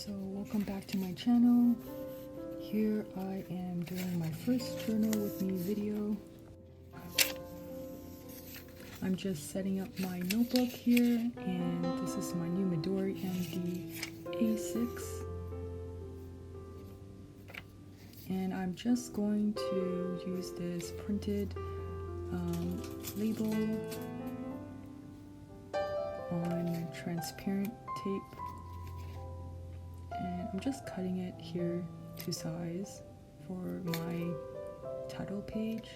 So welcome back to my channel. Here I am doing my first journal with me video. I'm just setting up my notebook here, and this is my new Midori MD A6. And I'm just going to use this printed label on transparent tape. And I'm just cutting it here to size for my title page.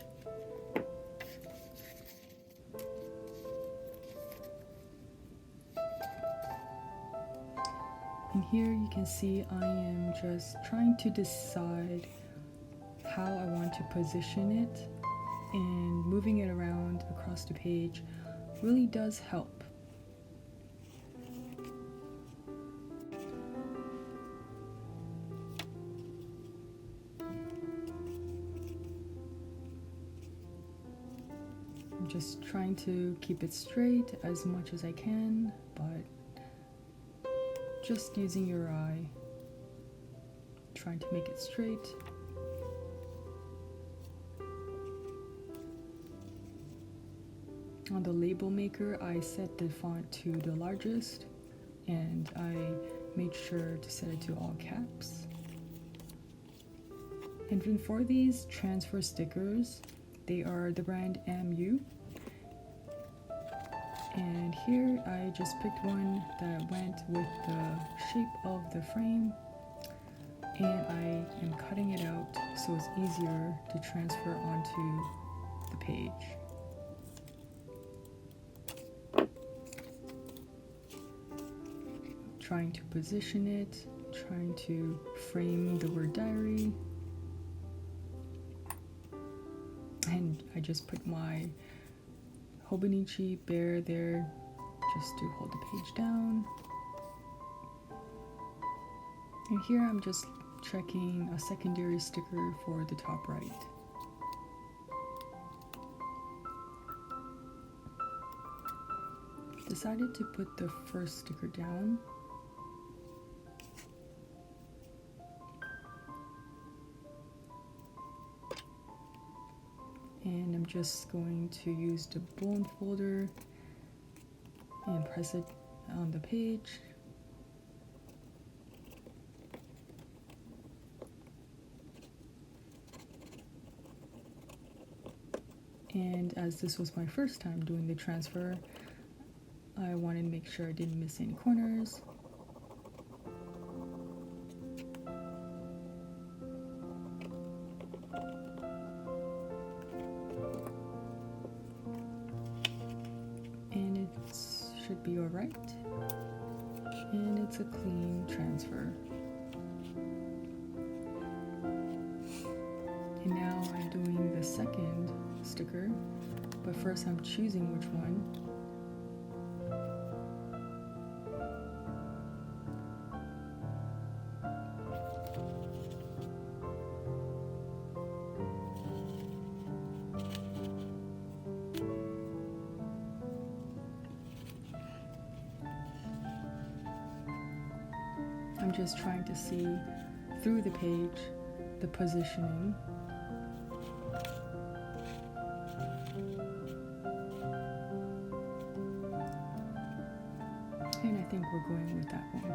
And here you can see I am just trying to decide how I want to position it, and moving it around across the page really does help. I'm just trying to keep it straight as much as I can, but just using your eye, trying to make it straight. On the label maker, I set the font to the largest, and I made sure to set it to all caps. And then for these transfer stickers, they are the brand MU. And here I just picked one that went with the shape of the frame, and I am cutting it out so it's easier to transfer onto the page. Trying to position it, trying to frame the word diary. And I just put my Hobonichi bear there just to hold the page down. And here I'm just checking a secondary sticker for the top right. Decided to put the first sticker down. And I'm just going to use the bone folder and press it on the page. And as this was my first time doing the transfer, I wanted to make sure I didn't miss any corners. Should be alright, and it's a clean transfer. And now I'm doing the second sticker, but first I'm choosing which one. I'm just trying to see through the page the positioning. And I think we're going with that one.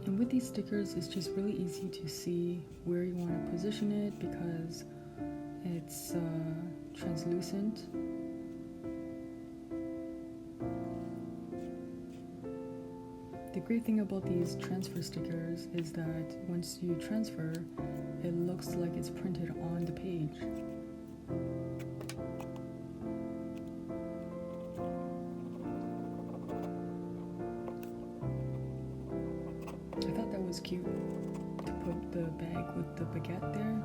And with these stickers, it's just really easy to see where you want to position it because it's translucent. The great thing about these transfer stickers is that once you transfer, it looks like it's printed on the page. was cute to put the bag with the baguette there.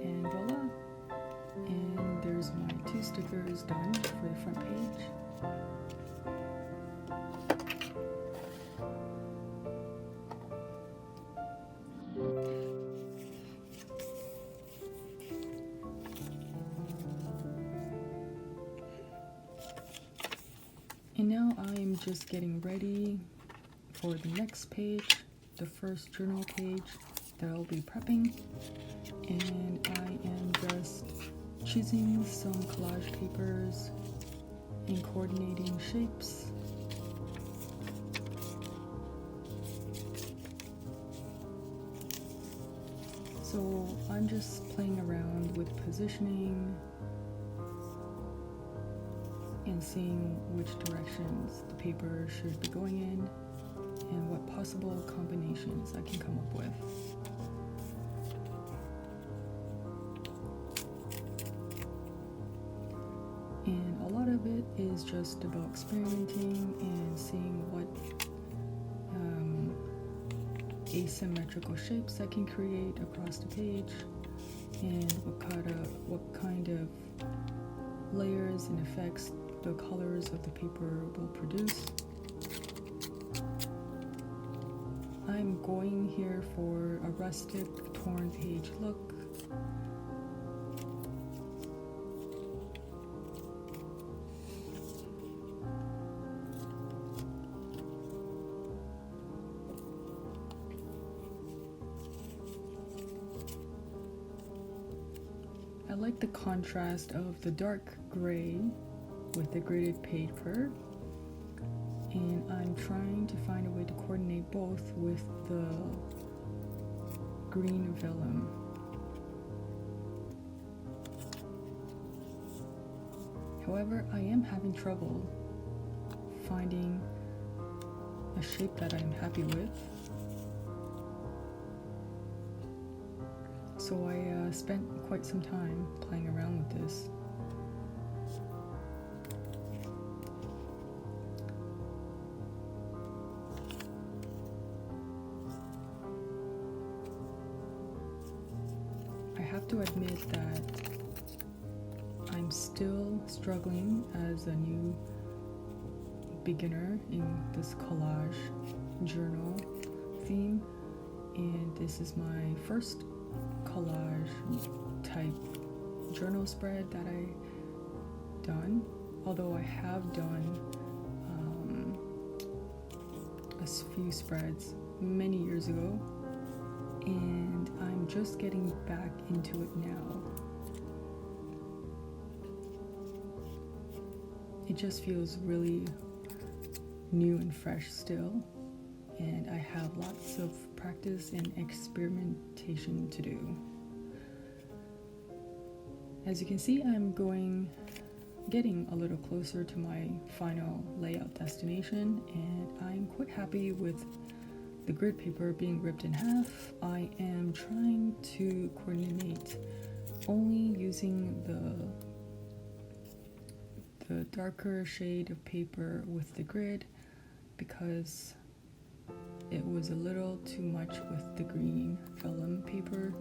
And voila! And there's my 2 stickers done for the front page. And now I am just getting ready for the next page, the first journal page that I'll be prepping. And I am just choosing some collage papers and coordinating shapes. So I'm just playing around with positioning and seeing which directions the paper should be going in and what possible combinations I can come up with. And a lot of it is just about experimenting and seeing what asymmetrical shapes I can create across the page and what kind of layers and effects the colors of the paper will produce. I'm going here for a rustic torn page look. I like the contrast of the dark gray with the gridded paper, and I'm trying to find a way to coordinate both with the green vellum. However, I am having trouble finding a shape that I'm happy with. So I spent quite some time playing around with this. I have to admit that I'm still struggling as a new beginner in this collage journal theme, and this is my first collage type journal spread that I done, although I have done a few spreads many years ago, and I'm just getting back into it now. It just feels really new and fresh still, and I have lots of practice and experimentation to do. As you can see, I'm getting a little closer to my final layout destination, and I'm quite happy with the grid paper being ripped in half. I am trying to coordinate only using the darker shade of paper with the grid because it was a little too much with the green vellum paper.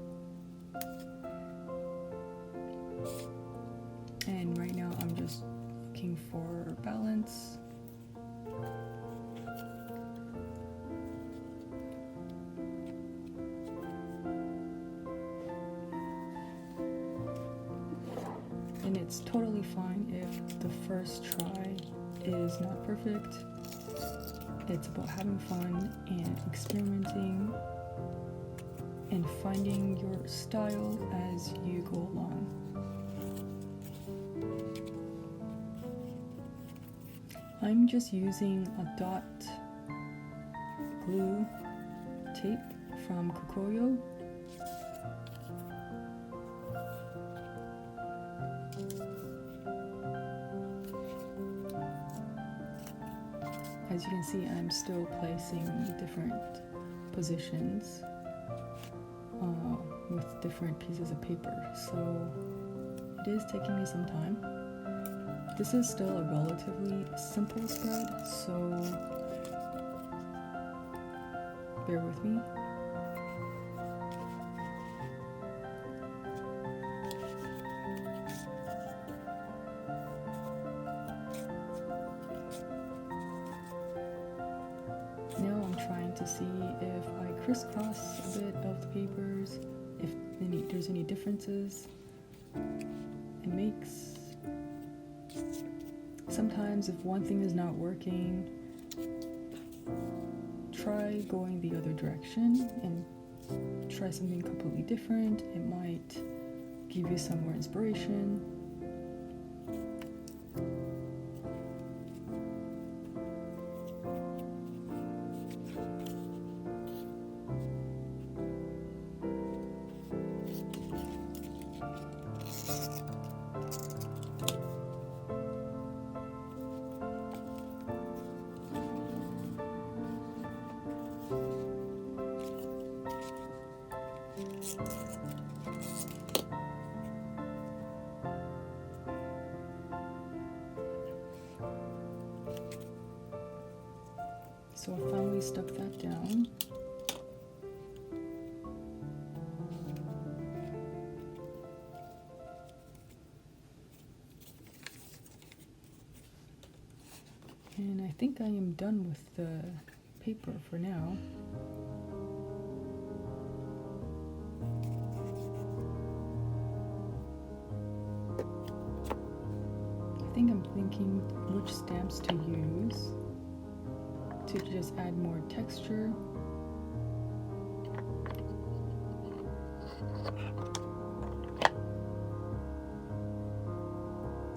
And right now I'm just looking for balance. And it's totally fine if the first try is not perfect. It's about having fun and experimenting and finding your style as you go along. I'm just using a dot glue tape from Kokoyo. As you can see, I'm still placing different positions with different pieces of paper, so it is taking me some time. This is still a relatively simple spread, so bear with me. Now I'm trying to see if I crisscross a bit of the papers, if there's any differences it makes. Sometimes if one thing is not working, try going the other direction and try something completely different. It might give you some more inspiration. So I finally stuck that down. And I think I am done with the paper for now. I think I'm thinking which stamps to use to just add more texture.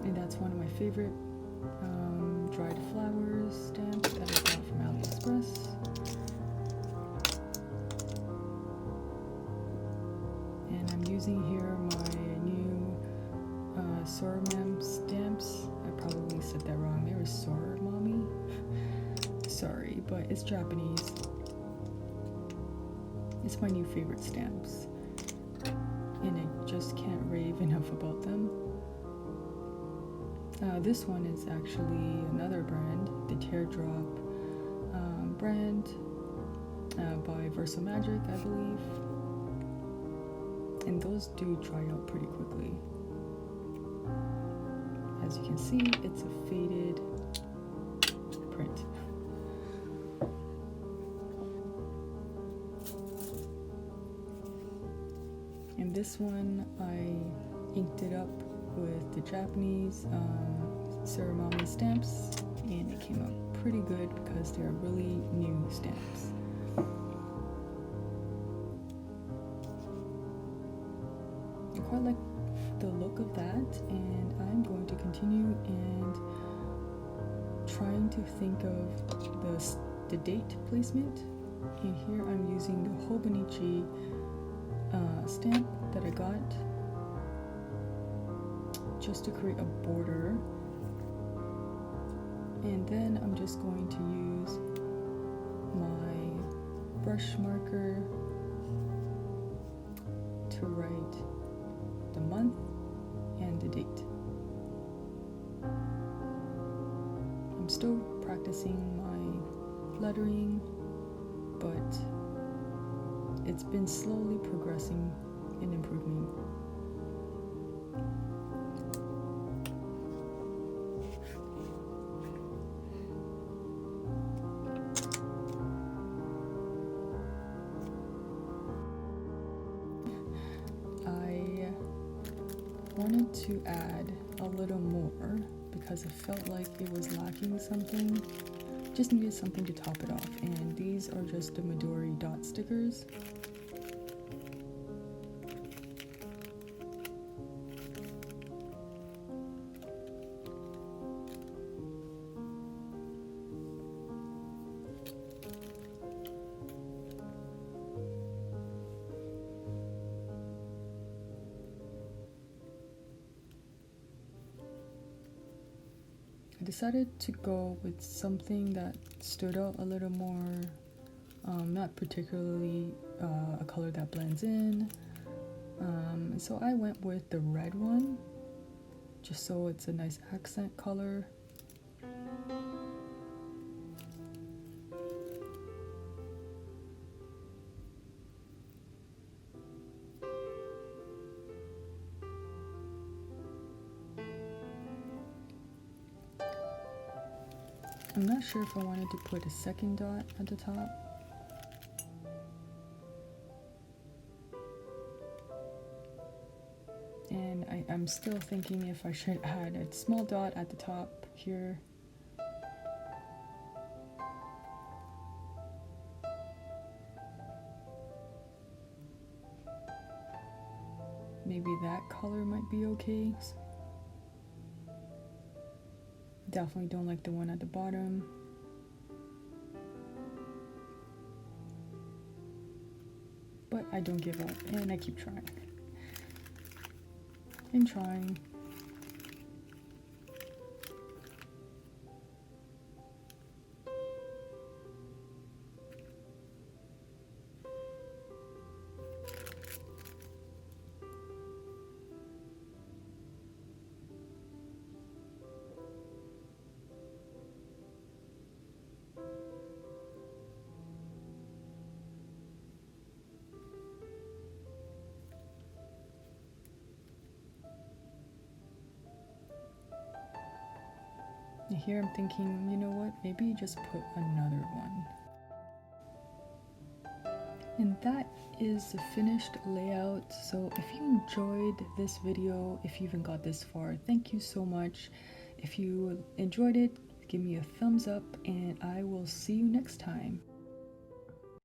And that's one of my favorite dried flowers stamps that I got from AliExpress. And I'm using here my new Sormam stamps. I probably said that wrong. They were Sormami. Sorry, but it's Japanese. It's my new favorite stamps, and I just can't rave enough about them. This one is actually another brand, the Teardrop brand by Verso Magic, I believe. And those do dry out pretty quickly. As you can see, it's a faded print. And this one, I inked it up with the Japanese Suramami stamps, and it came out pretty good because they're really new stamps. I quite like the look of that, and I'm going to continue and trying to think of the date placement. And here I'm using the Hobonichi stamp that I got just to create a border, and then I'm just going to use my brush marker to write the month and the date. I'm still practicing my lettering, but it's been slowly progressing and improving. I wanted to add a little more because it felt like it was lacking something. Just needed something to top it off, and these are just the Midori dot stickers. I decided to go with something that stood out a little more, not particularly a color that blends in. So I went with the red one, just so it's a nice accent color. I'm not sure if I wanted to put a second dot at the top. And I'm still thinking if I should add a small dot at the top here. Maybe that color might be okay. Definitely don't like the one at the bottom. But I don't give up and I keep trying. And trying. And here I'm thinking, you know what, maybe just put another one. And that is the finished layout. So if you enjoyed this video, if you even got this far, thank you so much. If you enjoyed it, give me a thumbs up and I will see you next time.